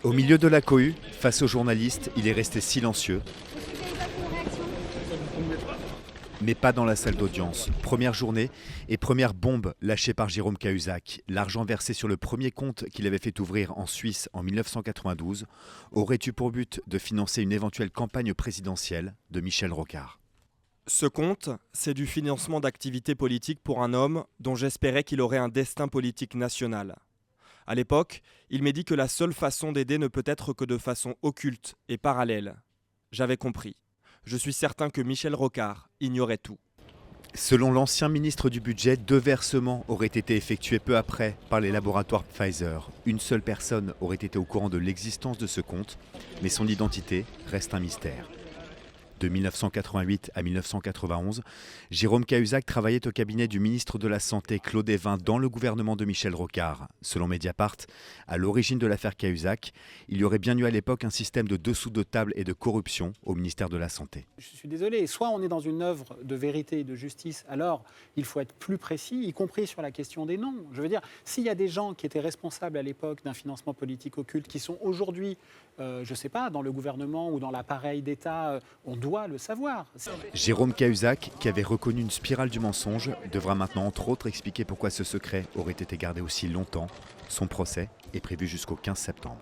Au milieu de la cohue, face aux journalistes, il est resté silencieux. Mais pas dans la salle d'audience. Première journée et première bombe lâchée par Jérôme Cahuzac. L'argent versé sur le premier compte qu'il avait fait ouvrir en Suisse en 1992 aurait eu pour but de financer une éventuelle campagne présidentielle de Michel Rocard. Ce compte, c'est du financement d'activités politiques pour un homme dont j'espérais qu'il aurait un destin politique national. À l'époque, il m'est dit que la seule façon d'aider ne peut être que de façon occulte et parallèle. J'avais compris. Je suis certain que Michel Rocard ignorait tout. Selon l'ancien ministre du Budget, 2 versements auraient été effectués peu après par les laboratoires Pfizer. Une seule personne aurait été au courant de l'existence de ce compte, mais son identité reste un mystère. De 1988 à 1991, Jérôme Cahuzac travaillait au cabinet du ministre de la Santé Claude Évin dans le gouvernement de Michel Rocard. Selon Mediapart, à l'origine de l'affaire Cahuzac, il y aurait bien eu à l'époque un système de dessous de table et de corruption au ministère de la Santé. Je suis désolé, soit on est dans une œuvre de vérité et de justice, alors il faut être plus précis, y compris sur la question des noms. Je veux dire, s'il y a des gens qui étaient responsables à l'époque d'un financement politique occulte, qui sont aujourd'hui, je ne sais pas, dans le gouvernement ou dans l'appareil d'État, on doit le savoir. Jérôme Cahuzac, qui avait reconnu une spirale du mensonge, devra maintenant entre autres expliquer pourquoi ce secret aurait été gardé aussi longtemps. Son procès est prévu jusqu'au 15 septembre.